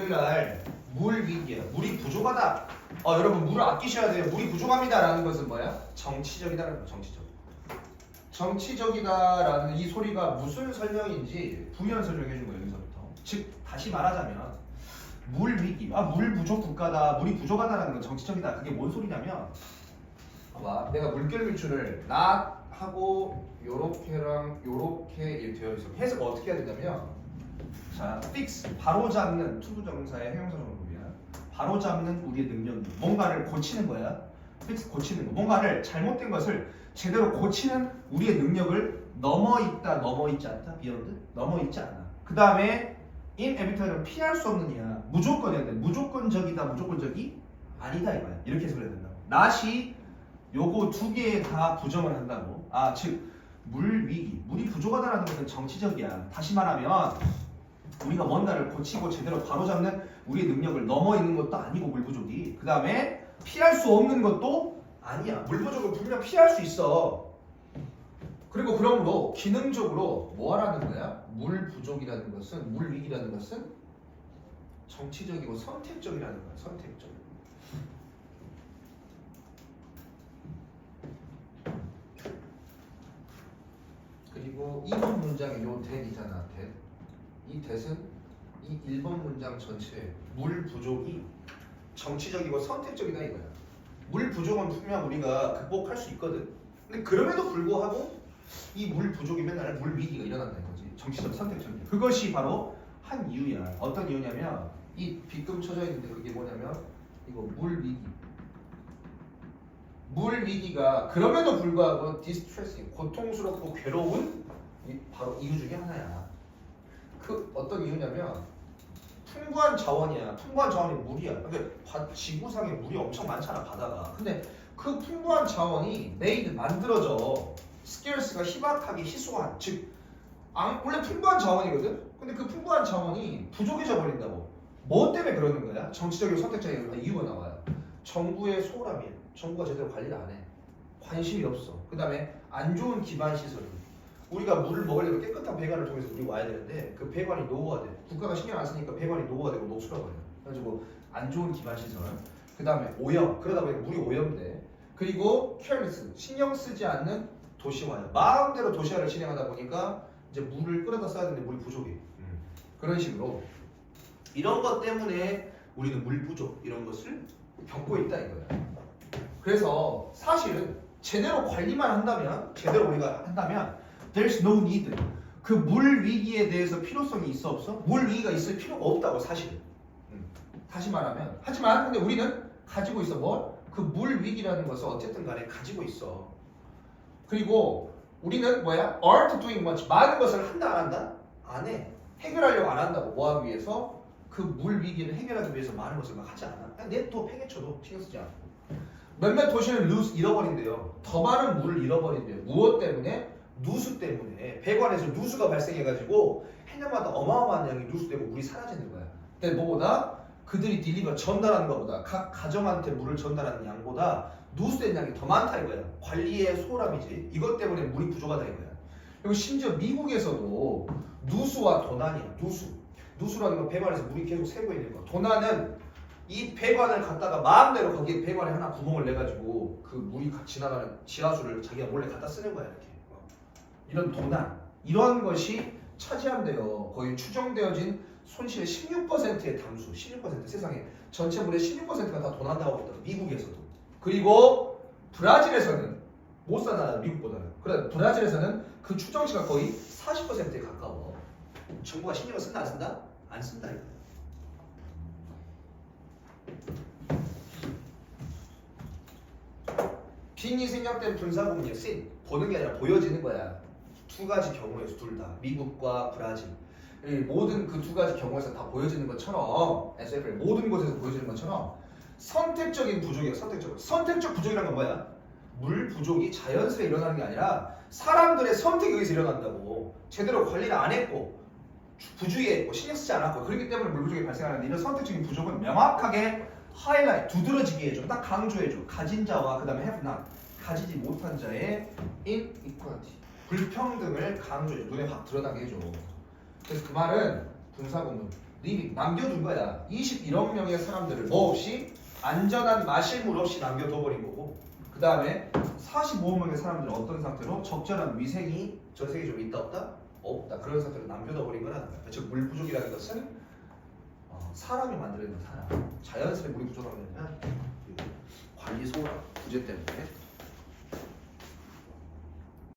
오늘날 물 위기야. 물이 부족하다. 여러분 물을 아끼셔야 돼요. 물이 부족합니다라는 것은 뭐야? 정치적이다라는 거야. 정치적. 정치적이다라는 이 소리가 무슨 설명인지 부연 설명해 준 거예요. 여기서부터. 즉 다시 말하자면 물 위기. 물 부족 국가다. 물이 부족하다라는 건 정치적이다. 그게 뭔 소리냐면 봐봐. 내가 물결 밀출을 하고 요렇게랑 요렇게 이렇게 되어 있어. 해석을 어떻게 해야 되냐면 자, fix 바로 잡는 투부정사의 형용사 정도야. 바로 잡는 우리의 능력. 뭔가를 고치는 거야. fix 고치는 거. 뭔가를 잘못된 것을 제대로 고치는 우리의 능력을 넘어 있지 않다. beyond 넘어 있지 않아. 그 다음에 inevitable 피할 수 없는 이야. 무조건이야 돼. 무조건적이다. 무조건적이 아니다 이거야. 이렇게 해석을 해야 된다고. not이 요거 두 개 다 부정을 한다고. 즉 물 위기, 물이 부족하다는 것은 정치적이야. 다시 말하면 우리가 뭔가를 고치고 제대로 바로잡는 우리의 능력을 넘어 있는 것도 아니고 물 부족이. 그 다음에 피할 수 없는 것도 아니야. 물 부족을 분명 피할 수 있어. 그리고 그러므로 기능적으로 뭐 하라는 거야? 물 부족이라는 것은, 물 위기라는 것은 정치적이고 선택적이라는 거야. 선택적. 그리고 2번 문장에 요 that이잖아. that. 이 that은 이 1번 문장 전체에 물 부족이 정치적이고 선택적이다 이거야. 물 부족은 분명 우리가 극복할 수 있거든. 근데 그럼에도 불구하고 이 물 부족이 맨날 물 위기가 일어난다 이거지. 정치적 선택적이야. 그것이 바로 한 이유야. 어떤 이유냐면 이 빗금 쳐져 있는데 그게 뭐냐면 이거 물 위기. 물 위기가 그럼에도 불구하고 디스트레싱, 고통스럽고 괴로운 바로 이유 중에 하나야. 그 어떤 이유냐면 풍부한 자원이야. 풍부한 자원이 물이야. 근데 지구상에 물이 엄청 많잖아 바다가. 근데 그 풍부한 자원이 만들어져. 스케일스가 희박하게 희소한. 즉 원래 풍부한 자원이거든. 근데 그 풍부한 자원이 부족해져 버린다고. 뭐 때문에 그러는 거야? 정치적이고 선택적인 이유가 나와요. 정부의 소홀함이에요. 정부가 제대로 관리를 안 해. 관심이 없어. 그 다음에 안 좋은 기반 시설. 우리가 물을 먹으려면 깨끗한 배관을 통해서 물이 와야 되는데 그 배관이 노후화돼. 국가가 신경 안 쓰니까 배관이 노후화되고 녹슬어버려. 그래가지고 안 좋은 기반 시설. 그 다음에 오염. 그러다 보니까 물이 오염돼. 그리고 careless. 신경 쓰지 않는 도시화야. 마음대로 도시화를 진행하다 보니까 이제 물을 끌어다 써야 되는데 물이 부족해. 그런 식으로 이런 것 때문에 우리는 물 부족 이런 것을 겪고 있다 이거야. 그래서 사실은 제대로 관리만 한다면, 제대로 우리가 한다면 there's no need. 그 물 위기에 대해서 필요성이 있어 없어? 물 위기가 있을 필요가 없다고 사실은. 다시 말하면 하지만 근데 우리는 가지고 있어 뭘? 그 물 위기라는 것을 어쨌든 간에 가지고 있어. 그리고 우리는 뭐야? aren't doing much. 많은 것을 한다 안 한다? 안 해. 해결하려고 안 한다고. 뭐 하기 위해서? 그 물 위기를 해결하기 위해서 많은 것을 막 하지 않아. 그냥 냅둬 팽개쳐도 신경 쓰지 않고. 몇몇 도시는 잃어버린대요. 더 많은 물을 잃어버린대요. 무엇 때문에? 누수 때문에. 배관에서 누수가 발생해가지고 해년마다 어마어마한 양의 누수 때문에 물이 사라지는 거야. 근데 뭐보다? 그들이 전달하는 것보다 각 가정한테 물을 전달하는 양보다 누수된 양이 더 많다 이거야. 관리의 소홀함이지. 이것 때문에 물이 부족하다 이거야. 그리고 심지어 미국에서도 누수와 도난이야. 누수라는 건 배관에서 물이 계속 새고 있는 거. 도난은 이 배관을 갖다가 마음대로 거기에 배관에 하나 구멍을 내가지고 그 물이 지나가는 지하수를 자기가 몰래 갖다 쓰는 거야 이렇게. 이런 도난 이런 것이 차지한대요. 거의 추정되어진 손실의 16%의 당수. 16% 세상에 전체 물의 16%가 다 도난당하고 있다. 미국에서도. 그리고 브라질에서는 못 사나 미국보다는. 그래 브라질에서는 그 추정치가 거의 40%에 가까워. 정부가 신경을 쓴다 안 쓴다? 안 쓴다 이거. 빈이 생략된 분사구문이야. sin. 보는 게 아니라 보여지는 거야. 두 가지 경우에서 둘 다. 미국과 브라질. 모든 그 두 가지 경우에서 다 보여지는 것처럼 SFL 모든 곳에서 보여지는 것처럼 선택적인 부족이야. 선택적 부족이란 건 뭐야? 물 부족이 자연스레 일어나는 게 아니라 사람들의 선택에 의해서 일어난다고. 제대로 관리를 안 했고 부주의했고 신경 쓰지 않았고 그렇기 때문에 물 부족이 발생하는데 이런 선택적인 부족은 명확하게 하이라이트, 두드러지게 해줘. 딱 강조해줘. 가진 자와 그 다음에 have not, 가지지 못한 자의 inequality, 불평등을 강조해줘. 눈에 확 드러나게 해줘. 그래서 그 말은 분사구문, 리빙 남겨둔 거야. 21억 명의 사람들을 뭐 없이 안전한 마실 물 없이 남겨둬버린 거고 그 다음에 45억 명의 사람들은 어떤 상태로 적절한 위생이 전 세계에 좀 있다 없다? 없다. 그런 상태로 남겨둬버린 거라는 거야. 즉 물 부족이라는 것은 사람이 만들어낸 사람 자연스레 물이 부족하면 관리 소홀한 부재 때문에